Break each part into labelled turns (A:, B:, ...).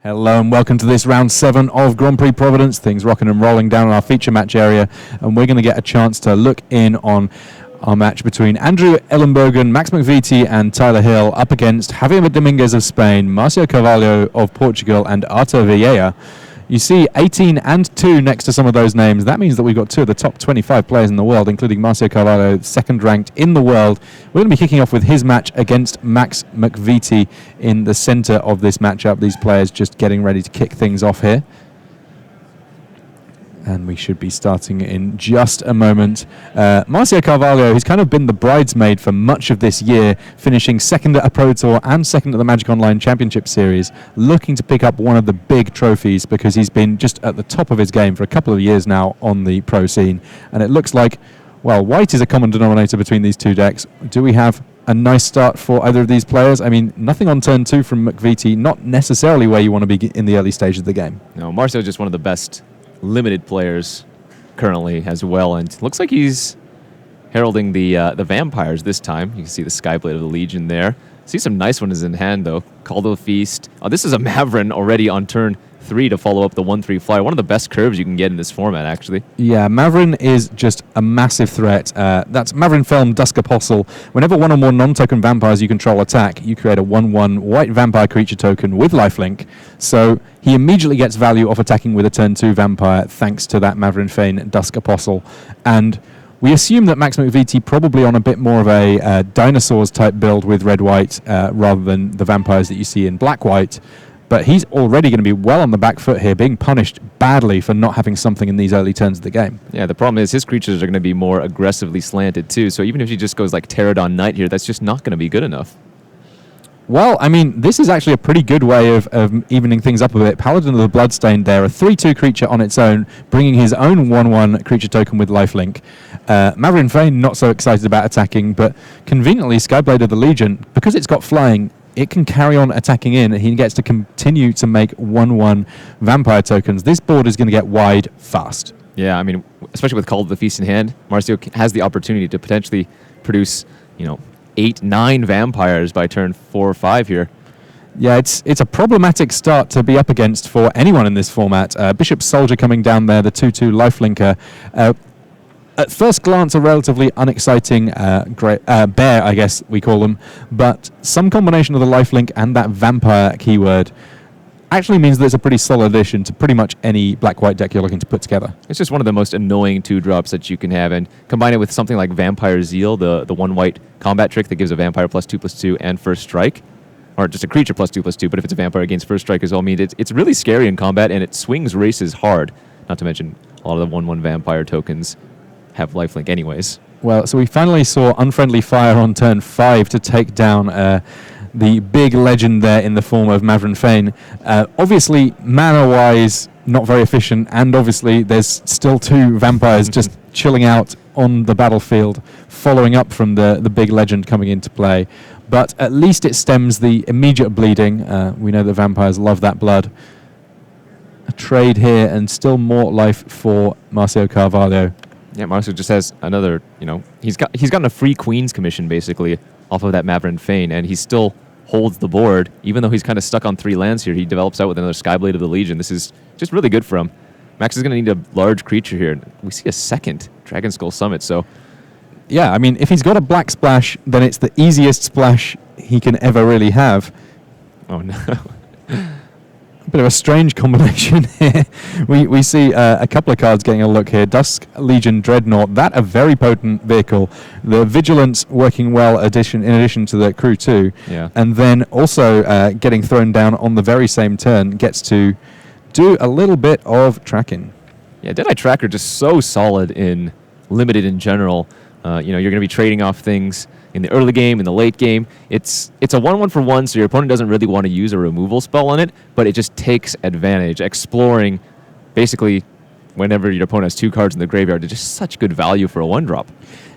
A: Hello and welcome to this round 7 of Grand Prix Providence. Things rocking and rolling down in our feature match area, and we're going to get a chance to look in on our match between Andrew Elenbogen, Max McVety and Tyler Hill up against Javier Domingues of Spain, Marcio Carvalho of Portugal and Artur Villela. You see 18 and 2 next to some of those names. That means that we've got 2 of the top 25 players in the world, including Marcio Carvalho, second ranked in the world. We're going to be kicking off with his match against Max McVety in the center of this matchup. These players just getting ready to kick things off here. And we should be starting in just a moment. Marcio Carvalho, who's kind of been the bridesmaid for much of this year, finishing second at a Pro Tour and second at the Magic Online Championship Series, looking to pick up one of the big trophies because he's been just at the top of his game for a couple of years now on the pro scene. And it looks like, well, white is a common denominator between these two decks. Do we have a nice start for either of these players? I mean, nothing on turn 2 from McVety, not necessarily where you want to be in the early stages of the game. No,
B: Marcio is just one of the best limited players currently as well, and looks like he's heralding the vampires this time. You can see the Skyblade of the Legion there. See some nice ones in hand though. Call to the Feast. Oh, this is a Mavrin already on turn 3 to follow up the 1/3 flyer. One of the best curves you can get in this format, actually.
A: Yeah, Mavrin is just a massive threat. That's Mavrin Felm, Dusk Apostle. Whenever one or more non-token vampires you control attack, you create a 1/1 white vampire creature token with lifelink. So he immediately gets value off attacking with a turn 2 vampire thanks to that Mavrin Felm, Dusk Apostle. And we assume that Max McVety probably on a bit more of a dinosaurs type build with red-white rather than the vampires that you see in black-white. But he's already going to be well on the back foot here, being punished badly for not having something in these early turns of the game.
B: Yeah, the problem is his creatures are going to be more aggressively slanted too, so even if he just goes like Pterodon Knight here, that's just not going to be good enough.
A: Well, I mean, this is actually a pretty good way of evening things up a bit. Paladin of the Bloodstained there, a 3/2 creature on its own, bringing his own 1/1 creature token with lifelink. Mavrin Fane not so excited about attacking, but conveniently Skyblade of the Legion, because it's got flying, it can carry on attacking in, and he gets to continue to make 1/1 vampire tokens. This board is going to get wide fast.
B: Yeah, I mean, especially with Call to the Feast in hand, Marcio has the opportunity to potentially produce, 8, 9 vampires by turn 4 or 5 here.
A: Yeah, it's a problematic start to be up against for anyone in this format. Bishop Soldier coming down there, the 2/2 lifelinker. At first glance, a relatively unexciting bear, I guess we call them, but some combination of the lifelink and that vampire keyword actually means that it's a pretty solid addition to pretty much any black-white deck you're looking to put together.
B: It's just one of the most annoying 2-drops that you can have, and combine it with something like Vampire Zeal, the 1-white combat trick that gives a vampire +2/+2 and first strike, or just a creature +2/+2, but if it's a vampire against first strike as well, means it's really scary in combat, and it swings races hard, not to mention a lot of the 1/1 vampire tokens have lifelink anyways.
A: Well, so we finally saw Unfriendly Fire on turn 5 to take down the big legend there in the form of Mavrin Fane. Obviously, mana-wise, not very efficient, and obviously there's still 2 vampires just chilling out on the battlefield, following up from the big legend coming into play. But at least it stems the immediate bleeding. We know that vampires love that blood. A trade here, and still more life for Marcio Carvalho.
B: Yeah, Marcio just has another, he's gotten a free Queen's Commission, basically, off of that Mavrin Fane, and he still holds the board. Even though he's kind of stuck on 3 lands here, he develops out with another Skyblade of the Legion. This is just really good for him. Max is going to need a large creature here. We see a second Dragon Skull Summit, so...
A: Yeah, I mean, if he's got a black splash, then it's the easiest splash he can ever really have.
B: Oh, no.
A: A bit of a strange combination here. We see a couple of cards getting a look here. Dusk Legion Dreadnought, that a very potent vehicle. The Vigilance working well in addition to the Crew 2.
B: Yeah.
A: And then also getting thrown down on the very same turn gets to do a little bit of tracking.
B: Yeah, Deadeye Tracker just so solid in Limited in general. You're going to be trading off things in the early game, in the late game. It's a 1/1 for 1, so your opponent doesn't really want to use a removal spell on it, but it just takes advantage. Exploring, basically, whenever your opponent has 2 cards in the graveyard, it's just such good value for a 1-drop.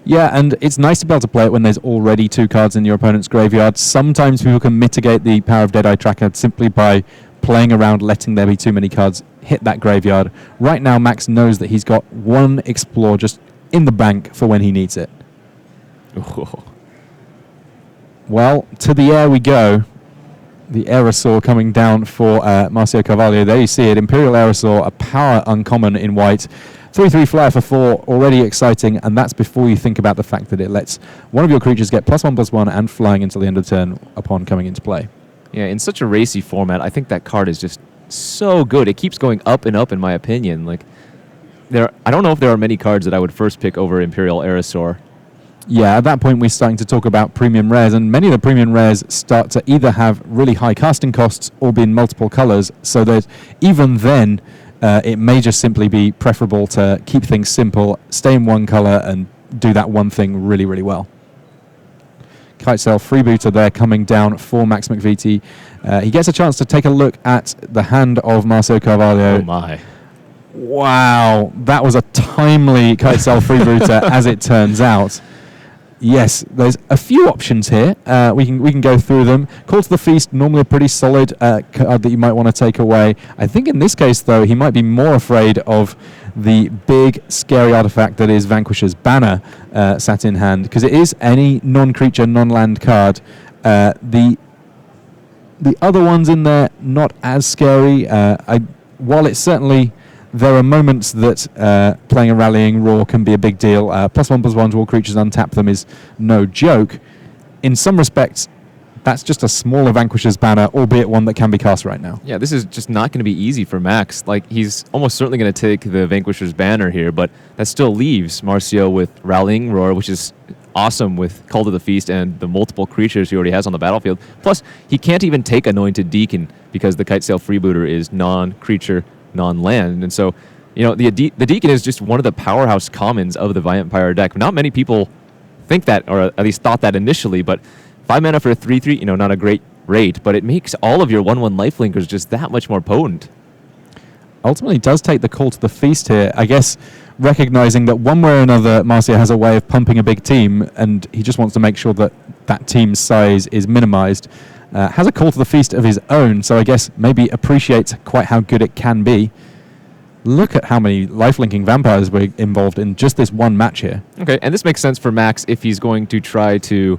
A: Yeah, and it's nice to be able to play it when there's already 2 cards in your opponent's graveyard. Sometimes people can mitigate the power of Deadeye Tracker simply by playing around, letting there be too many cards hit that graveyard. Right now, Max knows that he's got 1 Explore just in the bank for when he needs it.
B: Oh.
A: Well, to the air we go. The Aerosaur coming down for Marcio Carvalho. There you see it. Imperial Aerosaur, a power uncommon in white. 3/3 flyer for 4, already exciting, and that's before you think about the fact that it lets one of your creatures get +1/+1 and flying until the end of the turn upon coming into play.
B: Yeah, in such a racy format, I think that card is just so good. It keeps going up and up, in my opinion. Like, I don't know if there are many cards that I would first pick over Imperial Aerosaur.
A: Yeah, at that point we're starting to talk about premium rares, and many of the premium rares start to either have really high casting costs or be in multiple colors, so that even then it may just simply be preferable to keep things simple, stay in one color, and do that one thing really, really well. Kitesail Freebooter there coming down for Max McVety. He gets a chance to take a look at the hand of Marcio Carvalho.
B: Oh my.
A: Wow, that was a timely Kitesail Freebooter as it turns out. Yes, there's a few options here. We can go through them. Call to the Feast, normally a pretty solid card that you might want to take away. I think in this case, though, he might be more afraid of the big, scary artifact that is Vanquisher's Banner sat in hand, because it is any non-creature, non-land card. The other ones in there, not as scary. While it's certainly... There are moments that playing a Rallying Roar can be a big deal. +1/+1 to all creatures, untap them is no joke. In some respects, that's just a smaller Vanquisher's Banner, albeit one that can be cast right now.
B: Yeah, this is just not going to be easy for Max. Like, he's almost certainly going to take the Vanquisher's Banner here, but that still leaves Marcio with Rallying Roar, which is awesome with Call to the Feast and the multiple creatures he already has on the battlefield. Plus, he can't even take Anointed Deacon because the Kitesail Freebooter is non-creature, non-land, and so, you know, the Deacon is just one of the powerhouse commons of the Vampire deck. Not many people think that, or at least thought that initially, but 5 mana for a 3/3, you know, not a great rate, but it makes all of your 1/1 lifelinkers just that much more potent.
A: Ultimately, does take the Call to the Feast here, I guess, recognizing that one way or another, Marcio has a way of pumping a big team, and he just wants to make sure that that team's size is minimized. Has a Call to the Feast of his own, so I guess maybe appreciates quite how good it can be. Look at how many lifelinking vampires were involved in just this one match here.
B: Okay, and this makes sense for Max if he's going to try to,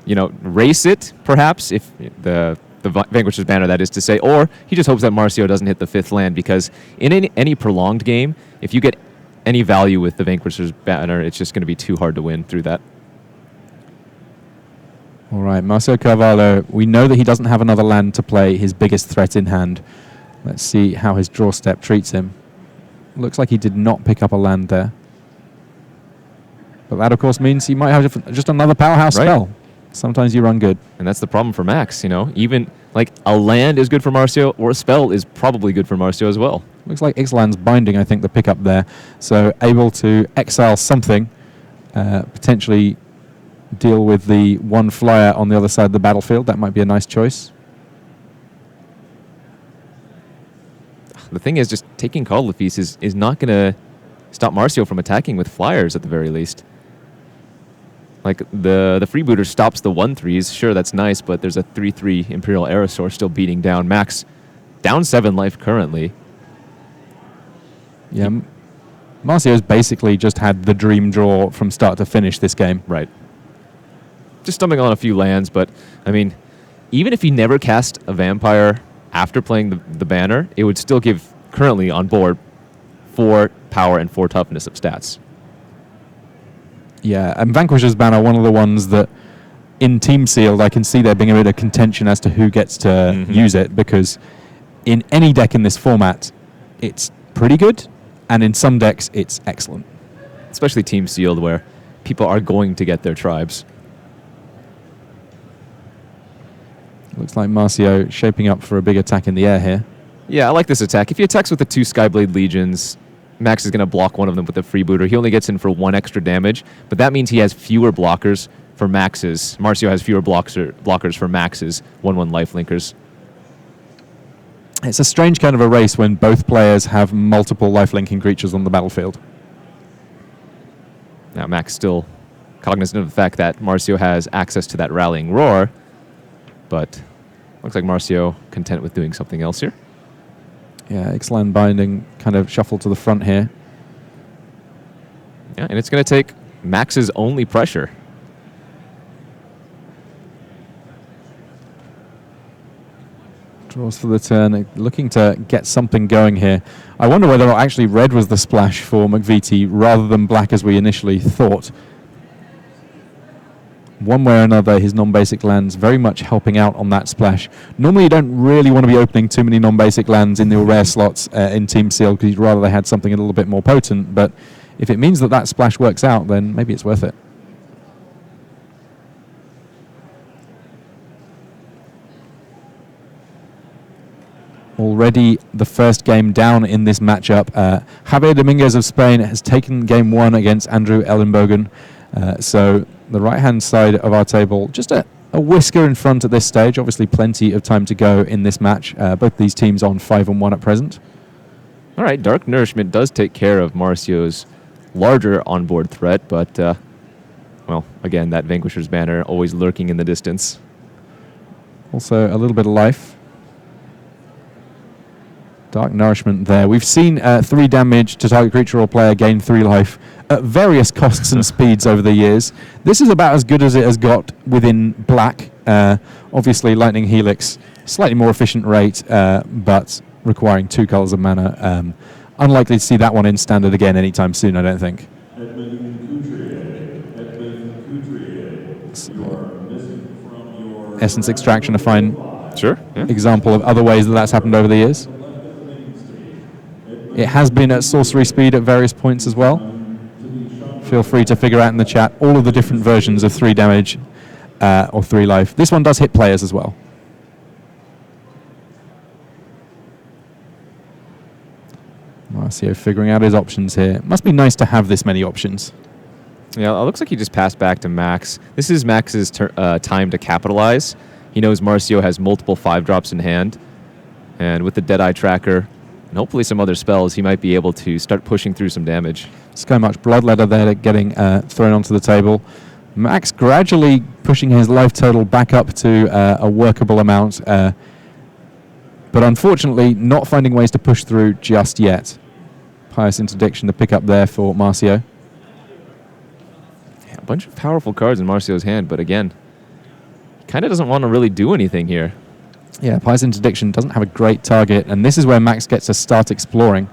B: you know, race it, perhaps, if the Vanquisher's Banner, that is to say, or he just hopes that Marcio doesn't hit the 5th land, because in any prolonged game, if you get any value with the Vanquisher's Banner, it's just going to be too hard to win through that.
A: All right, Marcio Carvalho, we know that he doesn't have another land to play, his biggest threat in hand. Let's see how his draw step treats him. Looks like he did not pick up a land there. But that, of course, means he might have just another powerhouse spell. Sometimes you run good.
B: And that's the problem for Max, you know. Even, like, a land is good for Marcio, or a spell is probably good for Marcio as well.
A: Looks like Ixalan's Binding, I think, the pickup there. So able to exile something, potentially deal with the one flyer on the other side of the battlefield. That might be a nice choice.
B: The thing is, just taking Call to the Feast is not going to stop Marcio from attacking with flyers at the very least. Like, the Freebooter stops the 1/3s. Sure, that's nice, but there's a 3/3 Imperial Aerosaur still beating down Max. Down 7 life currently.
A: Yeah, Marcio's basically just had the dream draw from start to finish this game.
B: Right. Just stumbling on a few lands, but, I mean, even if he never cast a Vampire after playing the Banner, it would still give, currently on board, 4 power and 4 toughness of stats.
A: Yeah, and Vanquisher's Banner, one of the ones that in Team Sealed, I can see there being a bit of contention as to who gets to use it, because in any deck in this format, it's pretty good, and in some decks, it's excellent.
B: Especially Team Sealed, where people are going to get their tribes.
A: Looks like Marcio shaping up for a big attack in the air here.
B: Yeah, I like this attack. If he attacks with the 2 Skyblade Legions, Max is going to block one of them with the Freebooter. He only gets in for 1 extra damage, but that means he has fewer blockers for Max's. Marcio has fewer blockers for Max's 1/1 lifelinkers.
A: It's a strange kind of a race when both players have multiple lifelinking creatures on the battlefield.
B: Now, Max still cognizant of the fact that Marcio has access to that Rallying Roar, but looks like Marcio content with doing something else here.
A: Yeah, Ixalan Binding kind of shuffled to the front here.
B: Yeah, and it's going to take Max's only pressure.
A: Draws for the turn, looking to get something going here. I wonder whether actually red was the splash for McVety rather than black as we initially thought. One way or another, his non-basic lands very much helping out on that splash. Normally you don't really want to be opening too many non-basic lands in the rare slots in Team Seal because you'd rather they had something a little bit more potent, but if it means that that splash works out, then maybe it's worth it. Already the first game down in this matchup. Javier Domingues of Spain has taken game 1 against Andrew Elenbogen. So the right-hand side of our table, just a whisker in front at this stage. Obviously plenty of time to go in this match. Both these teams on 5-1 at present.
B: All right, Dark Nourishment does take care of Marcio's larger onboard threat, but, well, again, that Vanquisher's Banner always lurking in the distance.
A: Also a little bit of life. Dark Nourishment there. We've seen 3 damage to target creature or player gain 3 life at various costs and speeds over the years. This is about as good as it has got within black. Obviously, Lightning Helix, slightly more efficient rate, but requiring 2 colors of mana. Unlikely to see that one in standard again anytime soon, I don't think. Essence Extraction, a fine example of other ways that that's happened over the years. It has been at sorcery speed at various points as well. Feel free to figure out in the chat all of the different versions of 3 damage or 3 life. This one does hit players as well. Marcio figuring out his options here. Must be nice to have this many options.
B: Yeah, it looks like he just passed back to Max. This is Max's time to capitalize. He knows Marcio has multiple 5-drops in hand. And with the Deadeye Tracker, and hopefully some other spells, he might be able to start pushing through some damage.
A: Skymarch Bloodletter there getting thrown onto the table. Max gradually pushing his life total back up to a workable amount, but unfortunately not finding ways to push through just yet. Pious Interdiction to pick up there for Marcio.
B: Yeah, a bunch of powerful cards in Marcio's hand, but again, he kind of doesn't want to really do anything here.
A: Yeah, Pious Interdiction doesn't have a great target, and this is where Max gets to start exploring.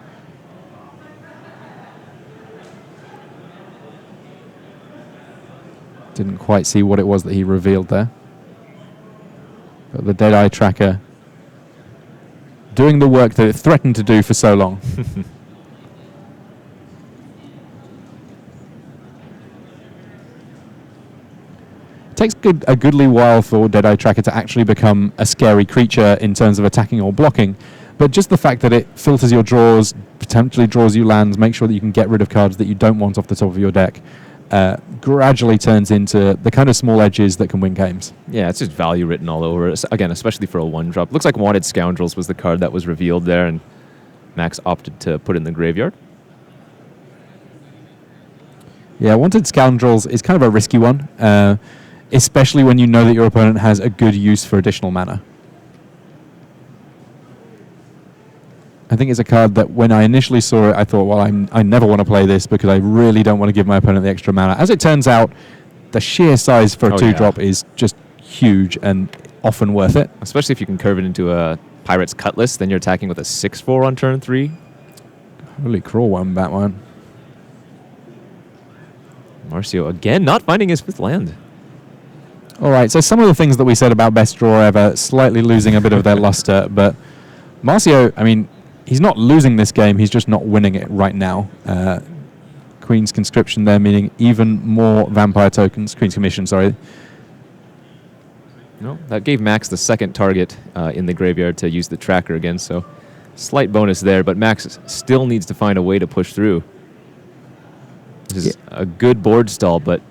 A: Didn't quite see what it was that he revealed there. But the Deadeye Tracker doing the work that it threatened to do for so long. It takes a goodly while for Deadeye Tracker to actually become a scary creature in terms of attacking or blocking, but just the fact that it filters your draws, potentially draws you lands, makes sure that you can get rid of cards that you don't want off the top of your deck, gradually turns into the kind of small edges that can win games.
B: Yeah, it's just value written all over it. Again, especially for a 1-drop. Looks like Wanted Scoundrels was the card that was revealed there, and Max opted to put it in the graveyard.
A: Yeah, Wanted Scoundrels is kind of a risky one, especially when you know that your opponent has a good use for additional mana. I think it's a card that when I initially saw it, I thought, well, I never want to play this because I really don't want to give my opponent the extra mana. As it turns out, the sheer size for a 2-drop is just huge and often worth it.
B: Especially if you can curve it into a Pirate's Cutlass, then you're attacking with a 6/4 on turn 3.
A: Holy crawl one, that one.
B: Marcio, again, not finding his 5th land.
A: All right, so some of the things that we said about best draw ever, slightly losing a bit of their luster, but Marcio, I mean, he's not losing this game, he's just not winning it right now. Queen's Conscription there, meaning even more vampire tokens. Queen's Commission, sorry.
B: No, that gave Max the 2nd target in the graveyard to use the tracker again, so slight bonus there, but Max still needs to find a way to push through. This is a good board stall, but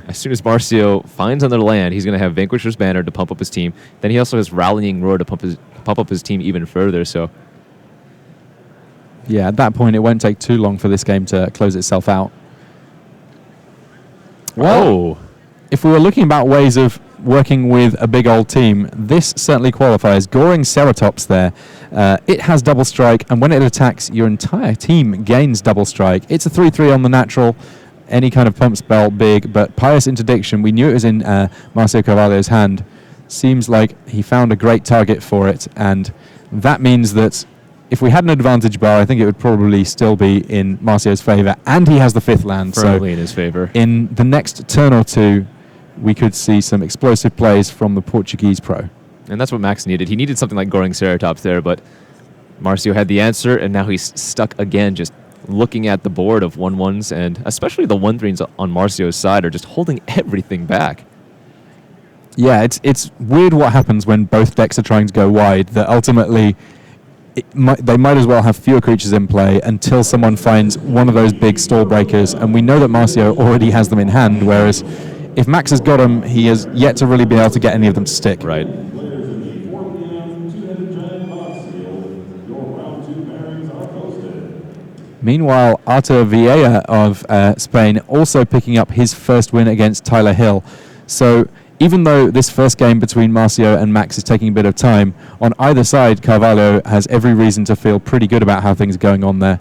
B: as soon as Marcio finds another land, he's going to have Vanquisher's Banner to pump up his team. Then he also has Rallying Roar to pump up his team even further, so...
A: Yeah, at that point, it won't take too long for this game to close itself out. Well, if we were looking about ways of working with a big old team, this certainly qualifies. Goring Ceratops there. It has double strike, and when it attacks, your entire team gains double strike. It's a 3/3 on the natural. Any kind of pump spell, big, but Pious Interdiction, we knew it was in Marcio Carvalho's hand. seems like he found a great target for it, and that means that if we had an advantage bar, I think it would probably still be in Marcio's favour, and he has the 5th land.
B: Firmly in his favour.
A: In the next turn or two, we could see some explosive plays from the Portuguese pro.
B: And that's what Max needed. He needed something like Goring Ceratops there, but Marcio had the answer, and now he's stuck again, just looking at the board of 1-1s, and especially the 1-3s on Marcio's side are just holding everything back.
A: Yeah, it's weird what happens when both decks are trying to go wide, that ultimately they might as well have fewer creatures in play until someone finds one of those big stall breakers, and we know that Marcio already has them in hand, whereas if Max has got them, he has yet to really be able to get any of them to stick.
B: Right.
A: Meanwhile, Artur Villela of Spain also picking up his first win against Tyler Hill. So even though this first game between Marcio and Max is taking a bit of time, on either side, Carvalho has every reason to feel pretty good about how things are going on there.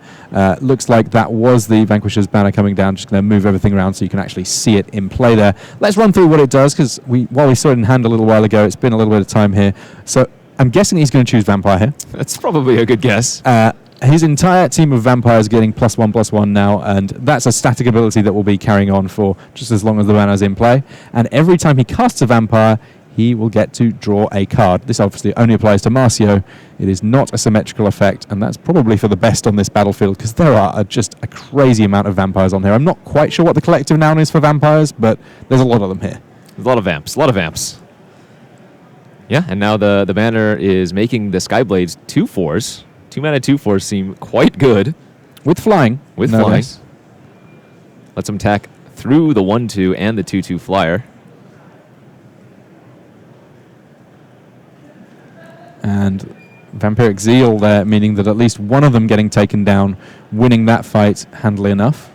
A: Looks like that was the Vanquisher's banner coming down. Just going to move everything around so you can actually see it in play there. Let's run through what it does, because while we saw it in hand a little while ago, it's been a little bit of time here. So I'm guessing he's going to choose Vampire here.
B: That's probably a good guess.
A: His entire team of vampires getting +1/+1 now, and that's a static ability that will be carrying on for just as long as the banner's in play. And every time he casts a vampire, he will get to draw a card. This obviously only applies to Marcio. It is not a symmetrical effect, and that's probably for the best on this battlefield, because there are just a crazy amount of vampires on here. I'm not quite sure what the collective noun is for vampires, but there's a lot of them here.
B: A lot of vamps. Yeah, and now the banner is making the Skyblades 2/4s. 2-mana 2/4s seem quite good.
A: With flying.
B: With
A: no
B: flying.
A: less.
B: Lets them attack through the 1/2 and the 2/2 flyer.
A: And Vampiric Zeal there, meaning that at least one of them getting taken down, winning that fight handily enough.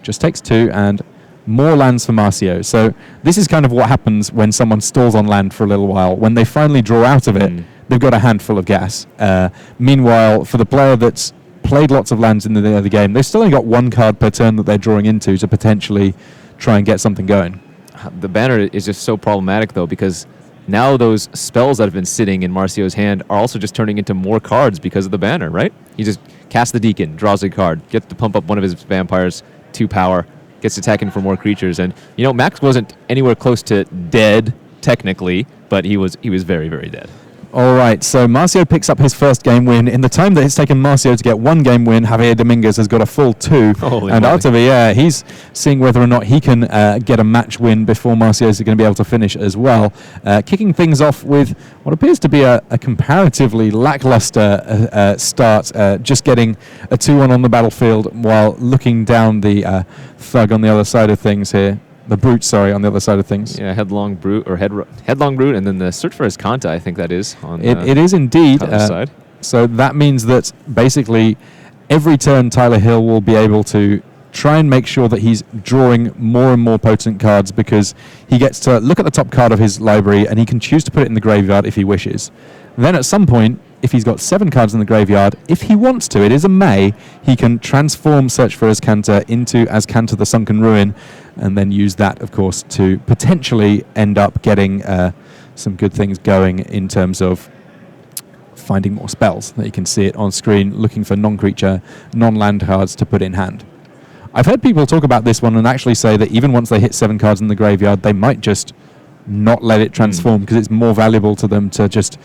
A: Just takes 2, and more lands for Marcio. So this is kind of what happens when someone stalls on land for a little while. When they finally draw out of it, they've got a handful of gas. Meanwhile, for the player that's played lots of lands in the other game, they've still only got 1 card per turn that they're drawing into to potentially try and get something going.
B: The banner is just so problematic, though, because now those spells that have been sitting in Marcio's hand are also just turning into more cards because of the banner, right? He just casts the Deacon, draws a card, gets to pump up one of his vampires, 2 power, gets attacking for more creatures. And, Max wasn't anywhere close to dead, technically, but he was very, very dead.
A: All right, so Marcio picks up his first game win. In the time that it's taken Marcio to get 1 game win, Javier Dominguez has got a full 2. And Artur Villela, he's seeing whether or not he can get a match win before Marcio is going to be able to finish as well. Kicking things off with what appears to be a comparatively lackluster start, just getting a 2-1 on the battlefield while looking down the thug on the other side of things here. The Brute, on the other side of things.
B: Yeah, Headlong Brute, or Headlong Brute, and then the Search for Escanta, I think that is. On
A: it is indeed.
B: Side.
A: So that means that basically every turn Tyler Hill will be able to try and make sure that he's drawing more and more potent cards, because he gets to look at the top card of his library and he can choose to put it in the graveyard if he wishes. Then at some point, if he's got 7 cards in the graveyard, if he wants to, it is a may, he can transform Search for Escanta into Azcanta the Sunken Ruin, and then use that, of course, to potentially end up getting some good things going in terms of finding more spells. That you can see it on screen, looking for non-creature, non-land cards to put in hand. I've heard people talk about this one and actually say that even once they hit 7 cards in the graveyard, they might just not let it transform, because it's more valuable to them to just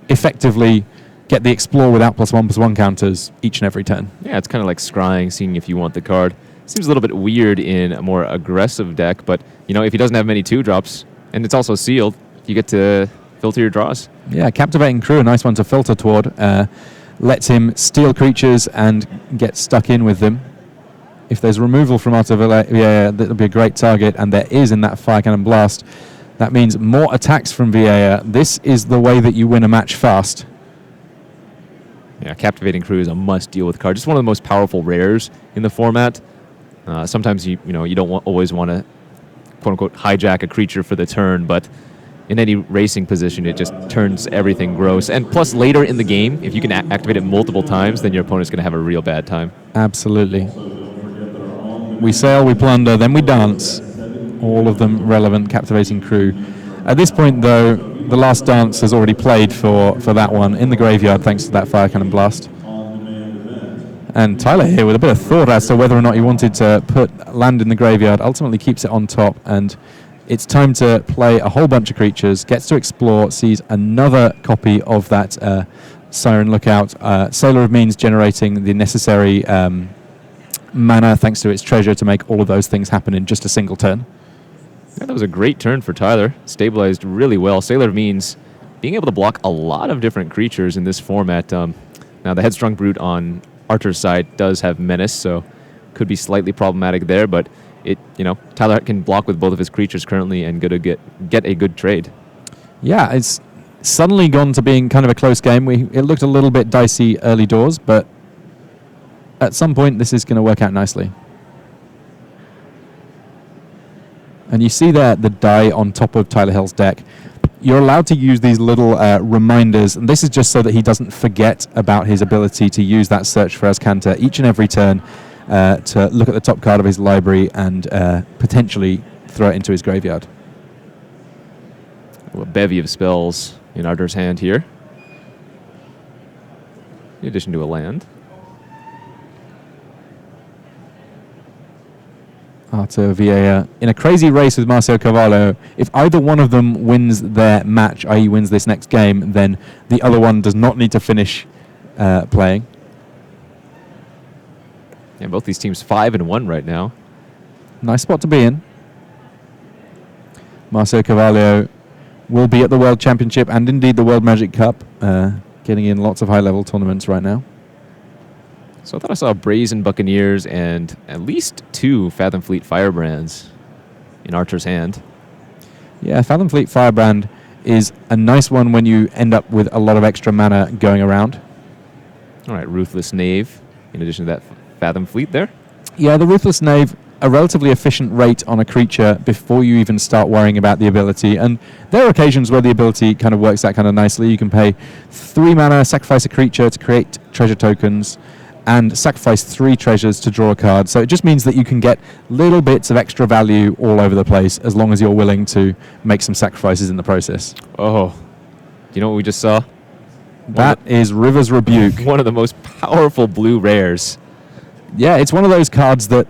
A: effectively get the Explore without +1/+1 counters each and every turn.
B: Yeah, it's kind of like scrying, seeing if you want the card. Seems a little bit weird in a more aggressive deck, but if he doesn't have many 2-drops, and it's also sealed, you get to filter your draws.
A: Yeah, Captivating Crew, a nice one to filter toward. Lets him steal creatures and get stuck in with them. If there's removal from Artur Villela, that'll be a great target, and there is in that Fire Cannon Blast. That means more attacks from Villela. This is the way that you win a match fast.
B: Yeah, Captivating Crew is a must-deal with card. Just one of the most powerful rares in the format. Sometimes you don't always want to quote-unquote hijack a creature for the turn, but in any racing position, it just turns everything gross. And plus, later in the game, if you can activate it multiple times, then your opponent's going to have a real bad time.
A: Absolutely. We sail, we plunder, then we dance. All of them relevant. Captivating Crew. At this point, though, the last dance has already played for that one in the graveyard, thanks to that fire cannon blast. And Tyler here with a bit of thought as to whether or not he wanted to put land in the graveyard, ultimately keeps it on top, and it's time to play a whole bunch of creatures, gets to explore, sees another copy of that Siren Lookout. Sailor of Means generating the necessary mana thanks to its treasure to make all of those things happen in just a single turn.
B: Yeah, that was a great turn for Tyler. Stabilized really well. Sailor of Means being able to block a lot of different creatures in this format. Now the Headstrong Brute on Archer's side does have Menace, so could be slightly problematic there, but Tyler can block with both of his creatures currently and get a good trade. Yeah,
A: it's suddenly gone to being kind of a close game. It looked a little bit dicey early doors, but at some point this is going to work out nicely. And you see there the die on top of Tyler Hill's deck. You're allowed to use these little reminders, and this is just so that he doesn't forget about his ability to use that Search for Azcanta each and every turn to look at the top card of his library and potentially throw it into his graveyard.
B: A bevy of spells in Archer's hand here, in addition to a land.
A: Pargh-Pargh-Robinson in a crazy race with Marcel Carvalho. If either one of them wins their match, i.e. wins this next game, then the other one does not need to finish playing.
B: Yeah, both these teams 5-1 right now.
A: Nice spot to be in. Marcel Carvalho will be at the World Championship and indeed the World Magic Cup, getting in lots of high-level tournaments right now.
B: So I thought I saw Brazen Buccaneers and at least 2 Fathom Fleet Firebrands in Archer's hand.
A: Yeah, Fathom Fleet Firebrand is a nice one when you end up with a lot of extra mana going around.
B: All right, Ruthless Knave, in addition to that Fathom Fleet there.
A: Yeah, the Ruthless Knave, a relatively efficient rate on a creature before you even start worrying about the ability. And there are occasions where the ability kind of works out kind of nicely. You can pay 3 mana, sacrifice a creature to create treasure tokens, and sacrifice 3 treasures to draw a card. So it just means that you can get little bits of extra value all over the place as long as you're willing to make some sacrifices in the process.
B: Oh, do you know what we just saw?
A: That is River's Rebuke.
B: One of the most powerful blue rares.
A: Yeah, it's one of those cards that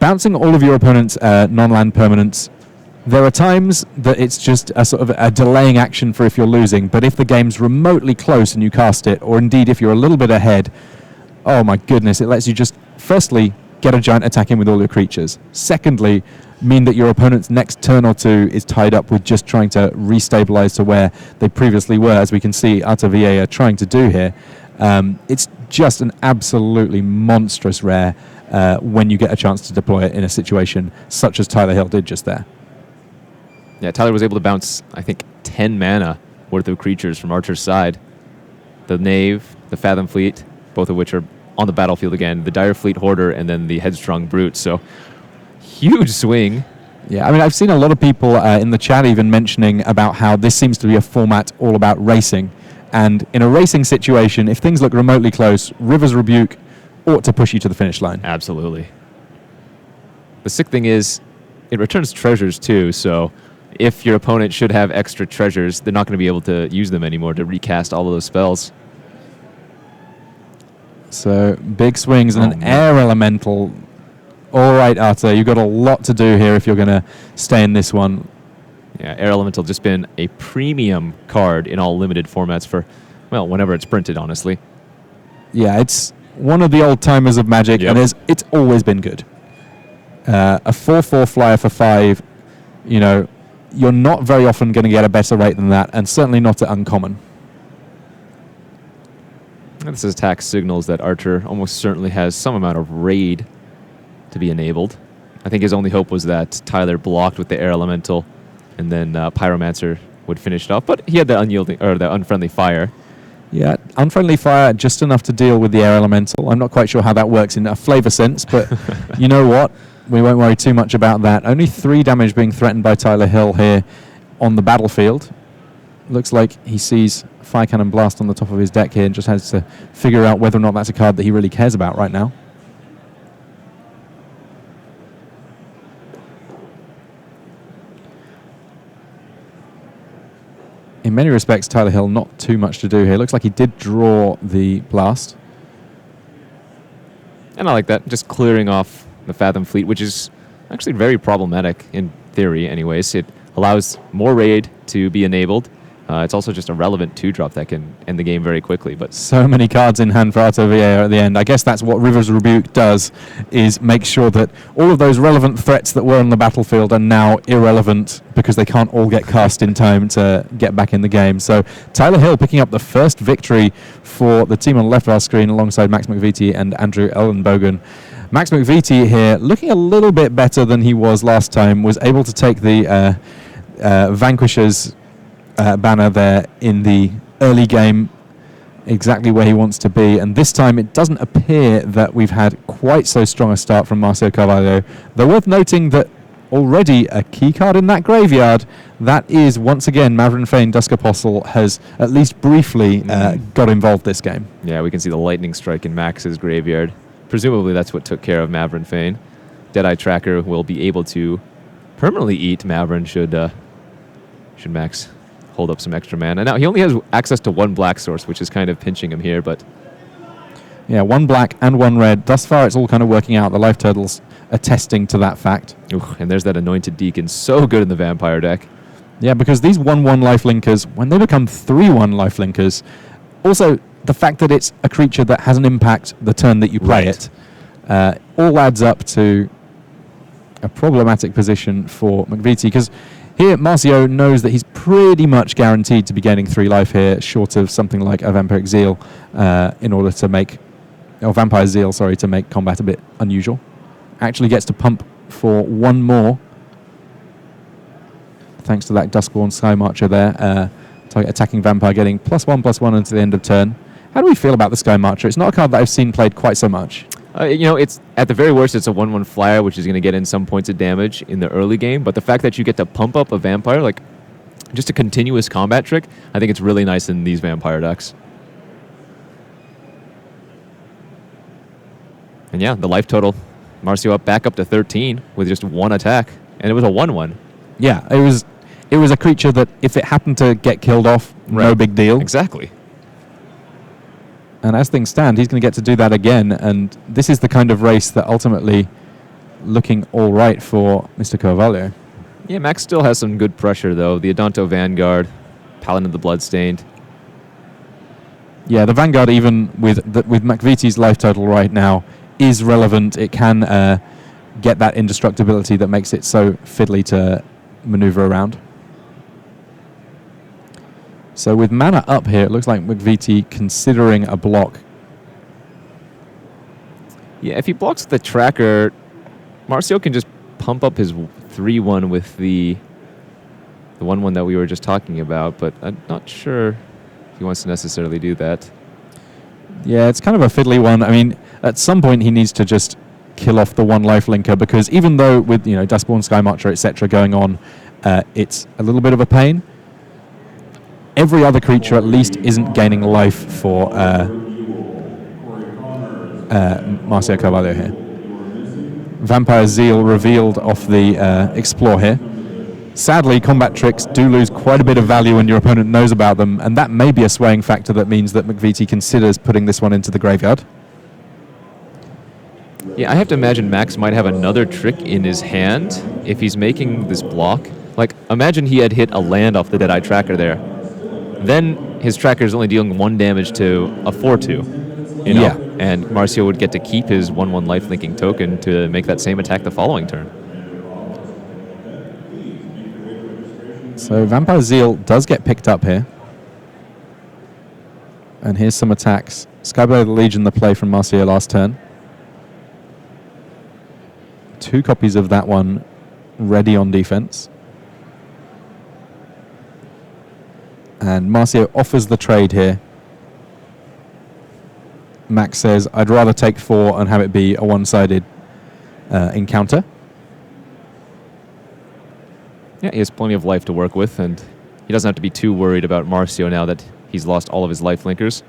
A: bouncing all of your opponent's non-land permanents, there are times that it's just a sort of a delaying action for if you're losing, but if the game's remotely close and you cast it, or indeed if you're a little bit ahead, oh my goodness, it lets you just, firstly, get a giant attack in with all your creatures. Secondly, mean that your opponent's next turn or two is tied up with just trying to restabilize to where they previously were, as we can see Pargh-Pargh-Robinson trying to do here. It's just an absolutely monstrous rare when you get a chance to deploy it in a situation such as Tyler Hill did just there.
B: Yeah, Tyler was able to bounce, I think, 10 mana worth of creatures from Archer's side. The Knave, the Fathom Fleet, both of which are on the battlefield again, the Dire Fleet Hoarder, and then the Headstrong Brute. So, huge swing.
A: Yeah, I mean, I've seen a lot of people in the chat even mentioning about how this seems to be a format all about racing. And in a racing situation, if things look remotely close, River's Rebuke ought to push you to the finish line.
B: Absolutely. The sick thing is, it returns treasures too, so if your opponent should have extra treasures, they're not going to be able to use them anymore to recast all of those spells.
A: So, big swings and an air elemental. All right, Arthur, you've got a lot to do here if you're going to stay in this one.
B: Yeah, Air Elemental just been a premium card in all limited formats for, well, whenever it's printed, honestly.
A: Yeah, it's one of the old-timers of Magic, and it's always been good. A 4/4 flyer for 5, you're not very often going to get a better rate than that, and certainly not at uncommon.
B: And this attack signals that Archer almost certainly has some amount of raid to be enabled. I think his only hope was that Tyler blocked with the Air Elemental, and then Pyromancer would finish it off. But he had the the unfriendly fire.
A: Yeah, unfriendly fire, just enough to deal with the Air Elemental. I'm not quite sure how that works in a flavor sense, but you know what? We won't worry too much about that. Only 3 damage being threatened by Tyler Hill here on the battlefield. Looks like he sees Fire Cannon Blast on the top of his deck here and just has to figure out whether or not that's a card that he really cares about right now. in many respects, Tyler Hill, not too much to do here. Looks like he did draw the blast.
B: And I like that, just clearing off the Fathom Fleet, which is actually very problematic in theory anyways. It allows more raid to be enabled. It's also just a relevant 2-drop that can end the game very quickly. But
A: so many cards in hand for Arto Vieira at the end. I guess that's what River's Rebuke does, is make sure that all of those relevant threats that were on the battlefield are now irrelevant because they can't all get cast in time to get back in the game. So Tyler Hill picking up the first victory for the team on the left of our screen alongside Max-Mcvety and Andrew Elenbogen. Max-Mcvety here looking a little bit better than he was last time, was able to take the Vanquishers banner there in the early game exactly where he wants to be, and this time it doesn't appear that we've had quite so strong a start from Marcio Carvalho, though worth noting that already a key card in that graveyard, that is once again Mavrin Fane Dusk Apostle has at least briefly got involved this game.
B: Yeah, we can see the lightning strike in Max's graveyard. Presumably that's what took care of Mavrin Fane. Deadeye Tracker will be able to permanently eat Mavrin should Max hold up some extra mana. Now he only has access to 1 black source, which is kind of pinching him here, but
A: yeah, 1 black and 1 red. Thus far it's all kind of working out. The Life Turtles attesting to that fact.
B: Ooh, and there's that Anointed Deacon, so good in the Vampire deck.
A: Yeah, because these 1/1 lifelinkers, when they become 3/1 lifelinkers, also the fact that it's a creature that has an impact the turn that you play it, all adds up to a problematic position for McVety, because here, Marcio knows that he's pretty much guaranteed to be gaining 3 life here, short of something like a Vampiric Zeal, in order to make, or Vampire Zeal, sorry, to make combat a bit unusual. Actually gets to pump for 1 more, thanks to that Duskborn Sky Marcher there. Target attacking Vampire getting +1/+1 until the end of turn. How do we feel about the Sky Marcher? It's not a card that I've seen played quite so much.
B: It's at the very worst, it's a 1/1 flyer, which is going to get in some points of damage in the early game. But the fact that you get to pump up a Vampire, like just a continuous combat trick, I think it's really nice in these Vampire decks. And yeah, the life total, Marcio back up to 13 with just 1 attack, and it was a 1/1.
A: Yeah, it was a creature that if it happened to get killed off, no big deal.
B: Exactly.
A: And as things stand, he's going to get to do that again. And this is the kind of race that ultimately looking all right for Mr. Carvalho.
B: Yeah, Max still has some good pressure, though. The Adanto Vanguard, Paladin of the Bloodstained.
A: Yeah, the Vanguard, even with McVetie's life total right now, is relevant. It can get that indestructibility that makes it so fiddly to maneuver around. So with mana up here, it looks like McVety considering a block.
B: Yeah, if he blocks the tracker, Marcio can just pump up his 3/1 with the 1/1 that we were just talking about, but I'm not sure if he wants to necessarily do that.
A: Yeah, it's kind of a fiddly one. I mean, at some point he needs to just kill off the 1 lifelinker, because even though with Duskborn Sky Marcher, etc. going on, it's a little bit of a pain. Every other creature at least isn't gaining life for Marcio Carvalho here. Vampire Zeal revealed off the Explore here. Sadly, combat tricks do lose quite a bit of value when your opponent knows about them, and that may be a swaying factor that means that McVety considers putting this one into the graveyard.
B: Yeah, I have to imagine Max might have another trick in his hand if he's making this block. Like, imagine he had hit a land off the Deadeye Tracker there. Then his tracker is only dealing 1 damage to a 4/2,
A: Yeah.
B: And Marcio would get to keep his 1/1 life-linking token to make that same attack the following turn.
A: So Vampire Zeal does get picked up here. And here's some attacks. Skyblade Legion, the play from Marcio last turn. 2 copies of that one ready on defense. And Marcio offers the trade here. Max says, I'd rather take 4 and have it be a one-sided encounter.
B: Yeah, he has plenty of life to work with, and he doesn't have to be too worried about Marcio now that he's lost all of his life linkers.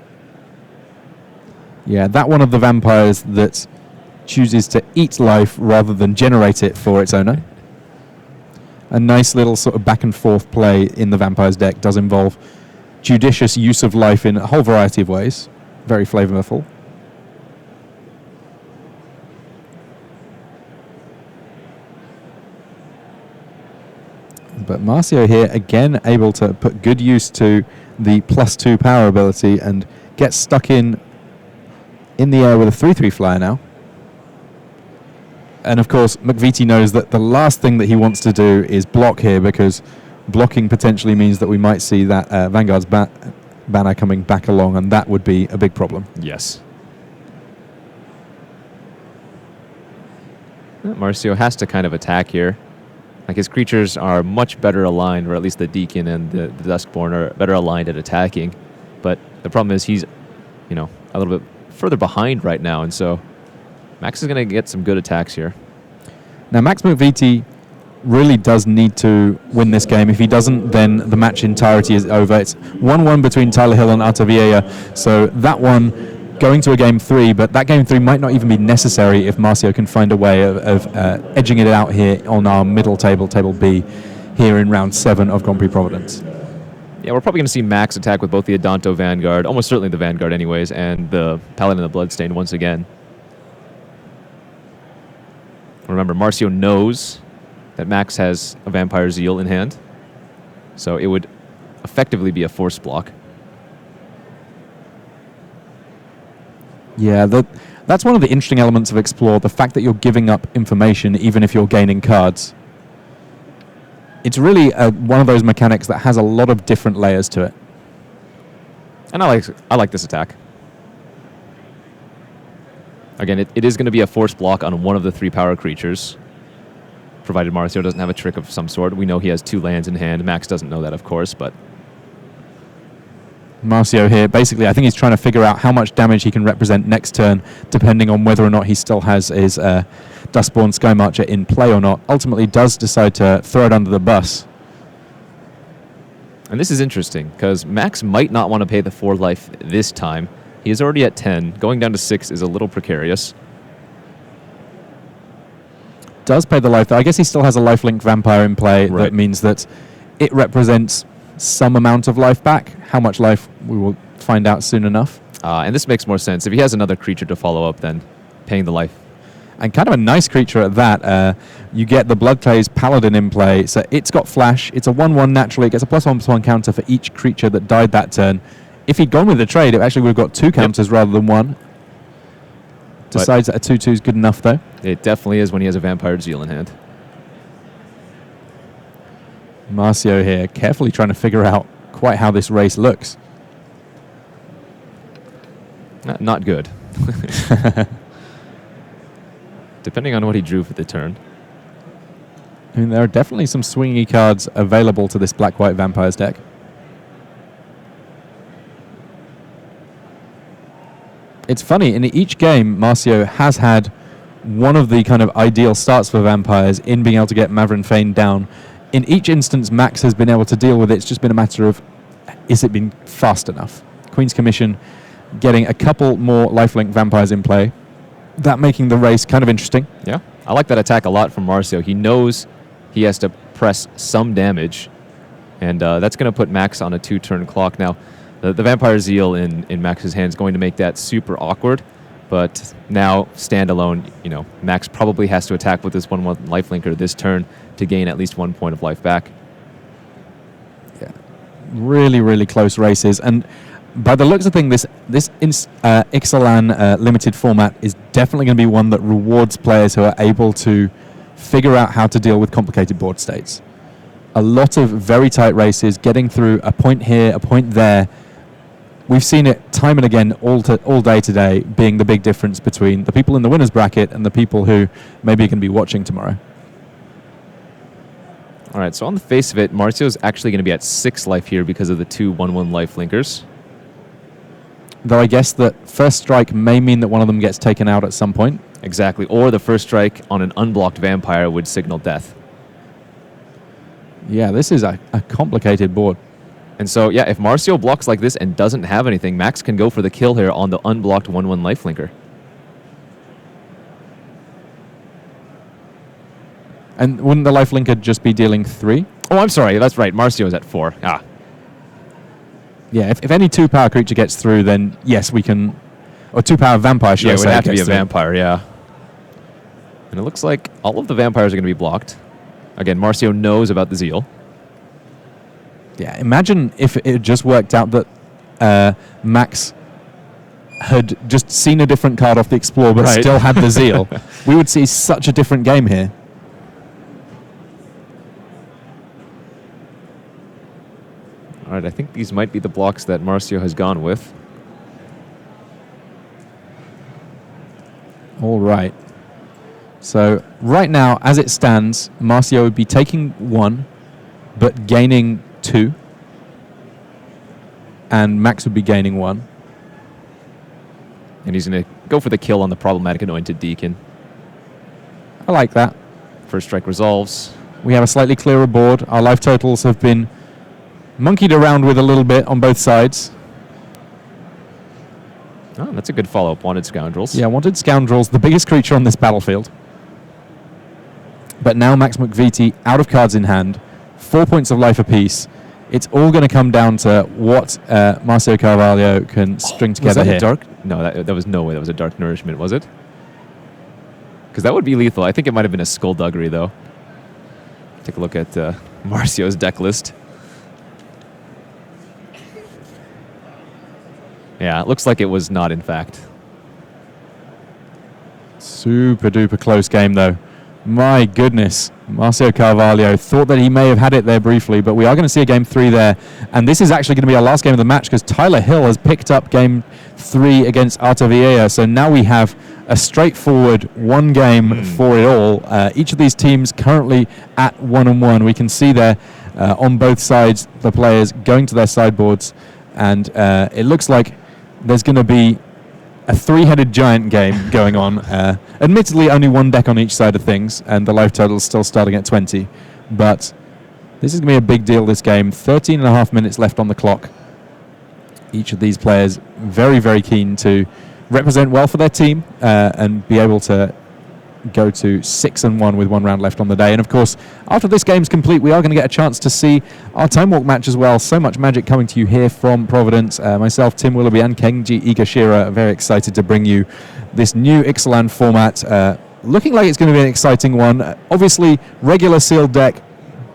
A: Yeah, that one of the vampires that chooses to eat life rather than generate it for its owner. a nice little sort of back and forth play in the Vampires deck does involve judicious use of life in a whole variety of ways. Very flavorful. But Marcio here, again, able to put good use to the +2 power ability and get stuck in the air with a 3/3 flyer now. And of course, McVety knows that the last thing that he wants to do is block here, because blocking potentially means that we might see that Vanguard's banner coming back along, and that would be a big problem.
B: Yes. Marcio has to kind of attack here. Like, his creatures are much better aligned, or at least the Deacon and the Duskborn are better aligned at attacking. But the problem is he's, you know, a little bit further behind right now, and so Max is going to get some good attacks here.
A: Now, Max McVety really does need to win this game. If he doesn't, then the match entirety is over. It's 1-1 between Tyler Hill and Arta Vieira, so that one going to a game 3, but that game 3 might not even be necessary if Marcio can find a way of edging it out here on our middle table, table B, here in round 7 of Grand Prix Providence.
B: Yeah, we're probably going to see Max attack with both the Adanto Vanguard, almost certainly the Vanguard anyways, and the Paladin of the Bloodstained once again. Remember, Marcio knows that Max has a Vampire Zeal in hand, so it would effectively be a force block.
A: Yeah, that's one of the interesting elements of Explore, the fact that you're giving up information even if you're gaining cards. It's really one of those mechanics that has a lot of different layers to it.
B: And I like this attack. Again, it is going to be a force block on one of the 3 power creatures, provided Marcio doesn't have a trick of some sort. We know he has 2 lands in hand. Max doesn't know that, of course, but
A: Marcio here, basically, I think he's trying to figure out how much damage he can represent next turn, depending on whether or not he still has his Dustborn Sky Marcher in play or not. Ultimately does decide to throw it under the bus.
B: And this is interesting, because Max might not want to pay the 4 life this time. He is already at 10. Going down to 6 is a little precarious.
A: Does pay the life, though. I guess he still has a lifelink Vampire in play.
B: Right.
A: That means that it represents some amount of life back. How much life, we will find out soon enough.
B: And this makes more sense. If he has another creature to follow up, then paying the life.
A: And kind of a nice creature at that. You get the Bloodclay's Paladin in play. So it's got Flash. It's a 1/1 naturally. It gets a +1/+1 counter for each creature that died that turn. If he'd gone with the trade, it actually would have got 2 counters rather than 1. Decides that a 2/2 is good enough, though.
B: It definitely is when he has a Vampire Zeal in hand.
A: Marcio here, carefully trying to figure out quite how this race looks.
B: Not good. Depending on what he drew for the turn.
A: I mean, there are definitely some swingy cards available to this Black-White Vampires deck. It's funny, in each game, Marcio has had one of the kind of ideal starts for Vampires in being able to get Mavrin Fane down. In each instance, Max has been able to deal with it. It's just been a matter of, is it been fast enough? Queen's Commission getting a couple more lifelink Vampires in play. That making the race kind of interesting.
B: Yeah, I like that attack a lot from Marcio. He knows he has to press some damage, and that's going to put Max on a 2-turn clock. Now, the Vampire Zeal in Max's hand is going to make that super awkward, but now, standalone, you know, Max probably has to attack with this 1/1 lifelinker this turn to gain at least 1 point of life back.
A: Yeah, really, really close races. And by the looks of things, this Ixalan limited format is definitely going to be one that rewards players who are able to figure out how to deal with complicated board states. A lot of very tight races, getting through a point here, a point there. We've seen it time and again all day today, being the big difference between the people in the winner's bracket and the people who maybe can be watching tomorrow.
B: All right, so on the face of it, Marcio's actually going to be at 6 life here because of the 2 1/1 lifelinkers.
A: Though I guess that first strike may mean that one of them gets taken out at some point.
B: Exactly, or the first strike on an unblocked vampire would signal death.
A: Yeah, this is a complicated board.
B: And so, yeah, if Marcio blocks like this and doesn't have anything, Max can go for the kill here on the unblocked 1/1 lifelinker.
A: And wouldn't the lifelinker just be dealing 3?
B: Oh, I'm sorry. That's right. Marcio's at 4. Ah.
A: Yeah, if any 2-power creature gets through, then yes, we can... Or 2-power vampire, should I
B: Yeah, it
A: say.
B: would have to be a
A: through.
B: vampire, yeah. And it looks like all of the vampires are going to be blocked. Again, Marcio knows about the Zeal.
A: Yeah, imagine if it had just worked out that Max had just seen a different card off the Explore but
B: Right.
A: still had the Zeal. We would see such a different game here.
B: All right, I think these might be the blocks that Marcio has gone with.
A: All right. So right now, as it stands, Marcio would be taking 1, but gaining 2. And Max would be gaining 1.
B: And he's going to go for the kill on the problematic Anointed Deacon.
A: I like that.
B: First strike resolves.
A: We have a slightly clearer board. Our life totals have been monkeyed around with a little bit on both sides.
B: Oh, that's a good follow-up. Wanted Scoundrels.
A: Yeah, Wanted Scoundrels, the biggest creature on this battlefield. But now Max McVety out of cards in hand, 4 points of life apiece. It's all going to come down to what Marcio Carvalho can string together
B: was that
A: here.
B: a dark? No, that was no way. That was a Dark Nourishment, was it? Because that would be lethal. I think it might have been a Skullduggery, though. Take a look at Marcio's deck list. Yeah, it looks like it was not, in fact.
A: Super duper close game, though. My goodness. Marcio Carvalho thought that he may have had it there briefly, but we are going to see a game 3 there. And this is actually going to be our last game of the match because Tyler Hill has picked up game 3 against Artavilla. So now we have a straightforward 1 game for it all. Each of these teams currently at 1-1. We can see there on both sides the players going to their sideboards. And it looks like there's going to be a 3-headed giant game going on. Admittedly, only 1 deck on each side of things, and the life total is still starting at 20. But this is going to be a big deal, this game. 13 and a half minutes left on the clock. Each of these players very, very keen to represent well for their team and be able to go to 6-1 with 1 round left on the day. And of course, after this game's complete, we are going to get a chance to see our Time Walk match as well. So much Magic coming to you here from Providence. Myself, Tim Willoughby, and Kenji Igashira are very excited to bring you this new Ixalan format. Looking like it's going to be an exciting one. Obviously, regular sealed deck,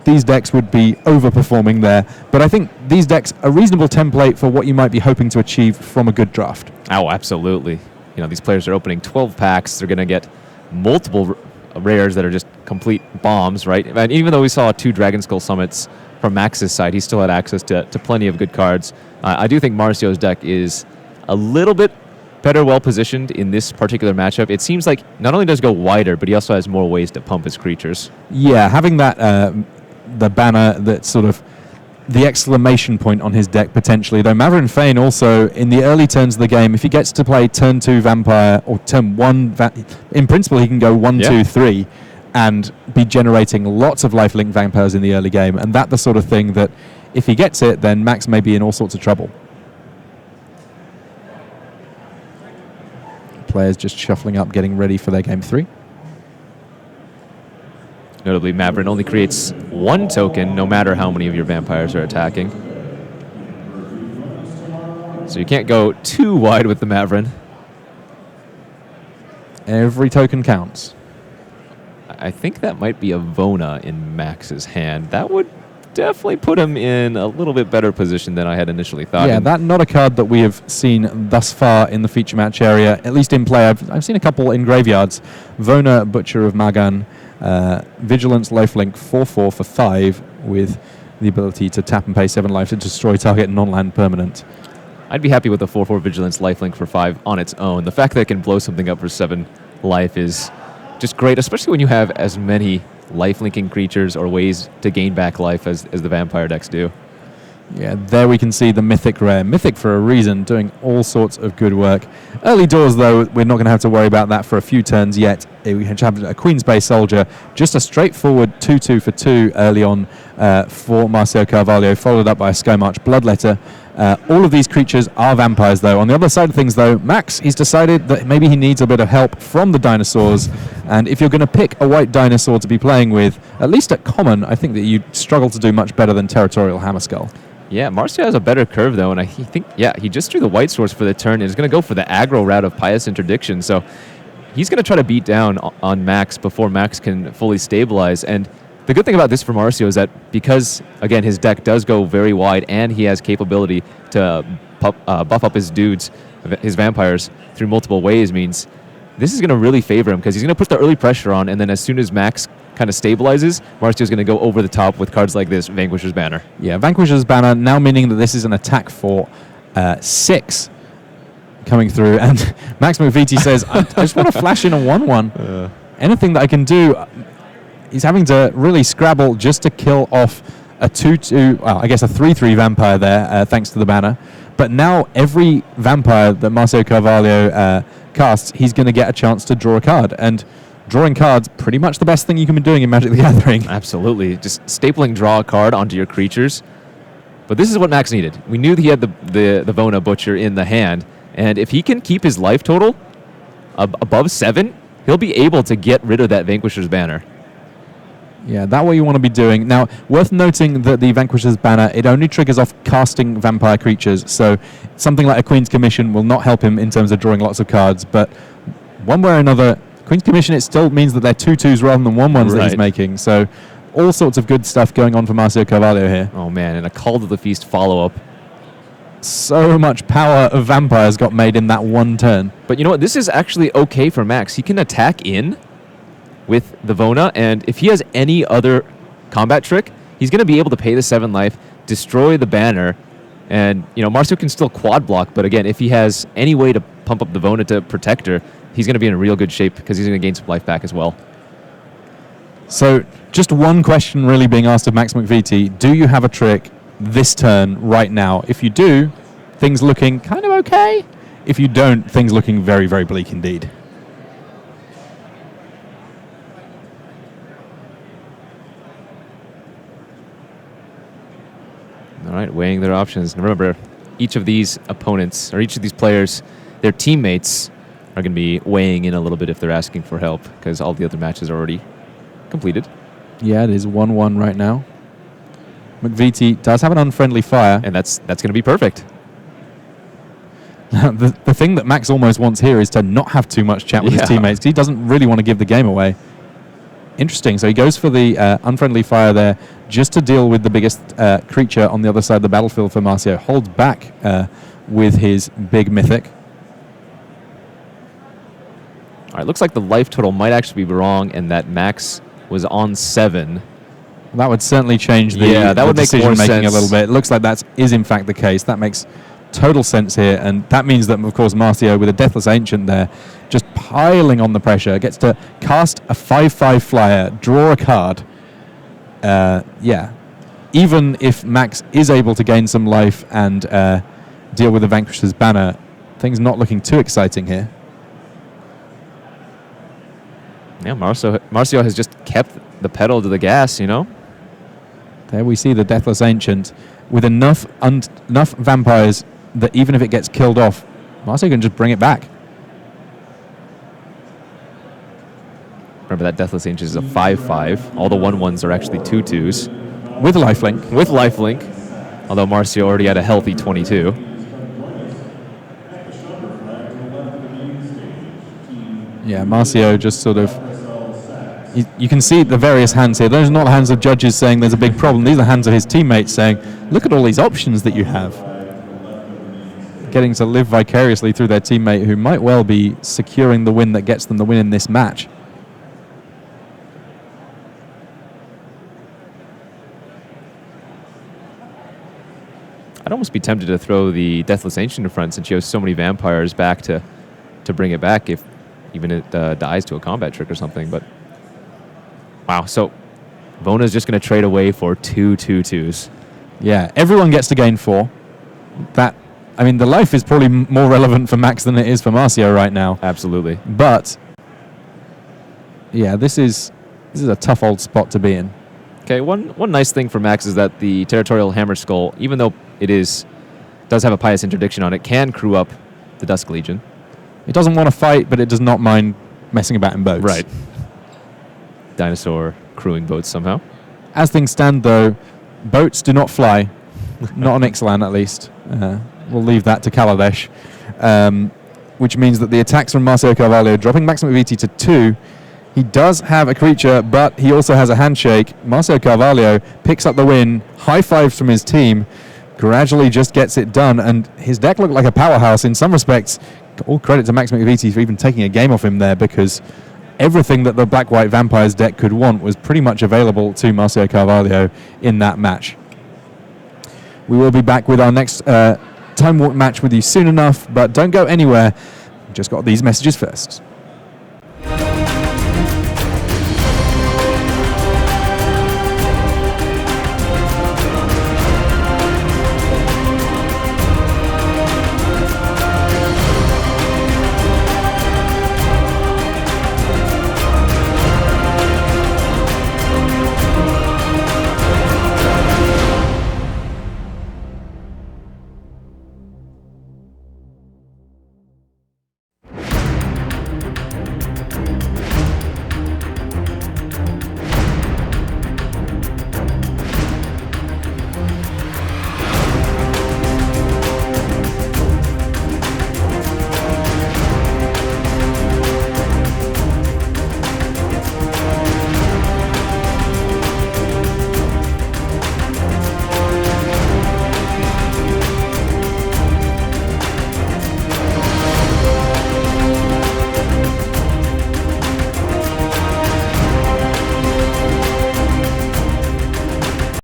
A: these decks would be overperforming there. But I think these decks are a reasonable template for what you might be hoping to achieve from a good draft.
B: Oh, absolutely. You know, these players are opening 12 packs. They're going to get multiple rares that are just complete bombs, right? And even though we saw 2 Dragon Skull Summits from Max's side, he still had access to plenty of good cards. I do think Marcio's deck is a little bit better well-positioned in this particular matchup. It seems like not only does he go wider, but he also has more ways to pump his creatures.
A: Yeah, having that, the banner that sort of the exclamation point on his deck potentially, though Maverick Fane also in the early turns of the game, if he gets to play turn 2 Vampire or turn 1, in principle he can go 1, 2, 3 and be generating lots of lifelink Vampires in the early game, and that's the sort of thing that if he gets it, then Max may be in all sorts of trouble. Players just shuffling up, getting ready for their game 3.
B: Notably, Maverick only creates 1 token no matter how many of your vampires are attacking. So you can't go too wide with the Maverick.
A: Every token counts.
B: I think that might be a Vona in Max's hand. That would definitely put him in a little bit better position than I had initially thought.
A: Yeah, that's not a card that we have seen thus far in the feature match area, at least in play. I've seen a couple in graveyards. Vona, Butcher of Magan, Vigilance, Lifelink, 4/4 for 5 with the ability to tap and pay 7 life to destroy target non-land permanent.
B: I'd be happy with the 4/4 Vigilance, Lifelink for 5 on its own. The fact that it can blow something up for 7 life is just great, especially when you have as many life-linking creatures or ways to gain back life as the vampire decks do.
A: Yeah, there we can see the Mythic rare. Mythic for a reason, doing all sorts of good work. Early doors, though, we're not going to have to worry about that for a few turns yet. We have a Queen's Bay Soldier, just a straightforward 2/2 for 2 early on for Marcio Carvalho, followed up by a Skymarch Bloodletter. All of these creatures are vampires, though. On the other side of things, though, Max, he's decided that maybe he needs a bit of help from the dinosaurs. And if you're going to pick a white dinosaur to be playing with, at least at common, I think that you struggle to do much better than Territorial Hammerskull.
B: Yeah, Marcio has a better curve, though, and I think, he just drew the white source for the turn and is going to go for the aggro route of Pious Interdiction. So he's going to try to beat down on Max before Max can fully stabilize. And the good thing about this for Marcio is that because, again, his deck does go very wide and he has capability to buff up his dudes, his vampires, through multiple ways, means this is going to really favor him because he's going to put the early pressure on, and then as soon as Max kind of stabilizes, Marcio's going to go over the top with cards like this, Vanquisher's Banner.
A: Yeah, Vanquisher's Banner, now meaning that this is an attack for 6 coming through. And Max McVety says, I just want to flash in a 1-1. Anything that I can do. He's having to really scrabble just to kill off a 2-2, well, I guess a 3-3 vampire there, thanks to the banner. But now every vampire that Marcio Carvalho casts, he's going to get a chance to draw a card. And drawing cards, pretty much the best thing you can be doing in Magic the Gathering.
B: Absolutely. Just stapling draw a card onto your creatures. But this is what Max needed. We knew that he had the Vona Butcher in the hand. And if he can keep his life total above 7, he'll be able to get rid of that Vanquisher's Banner.
A: Yeah, that's what you want to be doing. Now, worth noting that the Vanquisher's Banner, it only triggers off casting vampire creatures, so something like a Queen's Commission will not help him in terms of drawing lots of cards, but one way or another, Queen's Commission, it still means that they're 2-2s rather than 1-1s that he's making, so all sorts of good stuff going on for Marcio Carvalho here.
B: Oh man, and a Call to the Feast follow-up.
A: So much power of vampires got made in that one turn.
B: But you know what, this is actually okay for Max. He can attack in with the Vona, and if he has any other combat trick, he's going to be able to pay the 7 life, destroy the banner, and Marcio can still quad block, but again, if he has any way to pump up the Vona to protect her, he's going to be in a real good shape because he's going to gain some life back as well.
A: So just one question really being asked of Max McVety: do you have a trick this turn right now? If you do, things looking kind of okay. If you don't, things looking very, very bleak indeed.
B: All right, weighing their options. And remember, each of these opponents, or each of these players, their teammates are going to be weighing in a little bit if they're asking for help, because all the other matches are already completed.
A: Yeah, it is 1-1 right now. McVety does have an unfriendly fire.
B: And that's going to be perfect.
A: The thing that Max almost wants here is to not have too much chat with his teammates, because he doesn't really want to give the game away. Interesting. So he goes for the unfriendly fire there just to deal with the biggest creature on the other side of the battlefield for Marcio. Holds back with his big mythic.
B: All right, looks like the life total might actually be wrong and that Max was on 7.
A: That would certainly change the,
B: that would make more
A: decision-making
B: sense
A: a little bit. It looks like that is in fact the case. That makes total sense here, and that means that, of course, Marcio with a Deathless Ancient there, just piling on the pressure, gets to cast a 5/5 flyer, draw a card. Even if Max is able to gain some life and deal with the Vanquisher's Banner, things not looking too exciting here.
B: Yeah, Marcio has just kept the pedal to the gas,
A: There we see the Deathless Ancient with enough vampires that even if it gets killed off, Marcio can just bring it back.
B: Remember that Deathless Ancient is a 5/5. All the 1/1s are actually 2/2s.
A: With lifelink.
B: With lifelink, although Marcio already had a healthy 22.
A: Yeah, Marcio just sort of... You can see the various hands here. Those are not the hands of judges saying there's a big problem. These are the hands of his teammates saying, look at all these options that you have. Getting to live vicariously through their teammate who might well be securing the win that gets them the win in this match.
B: I'd almost be tempted to throw the Deathless Ancient in front since you have so many vampires back to bring it back if even it dies to a combat trick or something, but... Wow, so Vona's just going to trade away for 2 2/2s.
A: Yeah, everyone gets to gain 4. The life is probably more relevant for Max than it is for Marcio right now.
B: Absolutely.
A: But, yeah, this is a tough old spot to be in.
B: Okay, one nice thing for Max is that the Territorial Hammer Skull, even though it is does have a Pious Interdiction on it, can crew up the Dusk Legion.
A: It doesn't want to fight, but it does not mind messing about in boats.
B: Right. Dinosaur crewing boats somehow.
A: As things stand, though, boats do not fly. Not on Ixalan, at least. We'll leave that to Kaladesh. Which means that the attacks from Marcio Carvalho, dropping Max McVety to 2. He does have a creature, but he also has a handshake. Marcio Carvalho picks up the win, high fives from his team, gradually just gets it done, and his deck looked like a powerhouse in some respects. All credit to Max McVety for even taking a game off him there, because everything that the Black-White Vampires deck could want was pretty much available to Marcio Carvalho in that match. We will be back with our next Time Walk match with you soon enough, but don't go anywhere. Just got these messages first.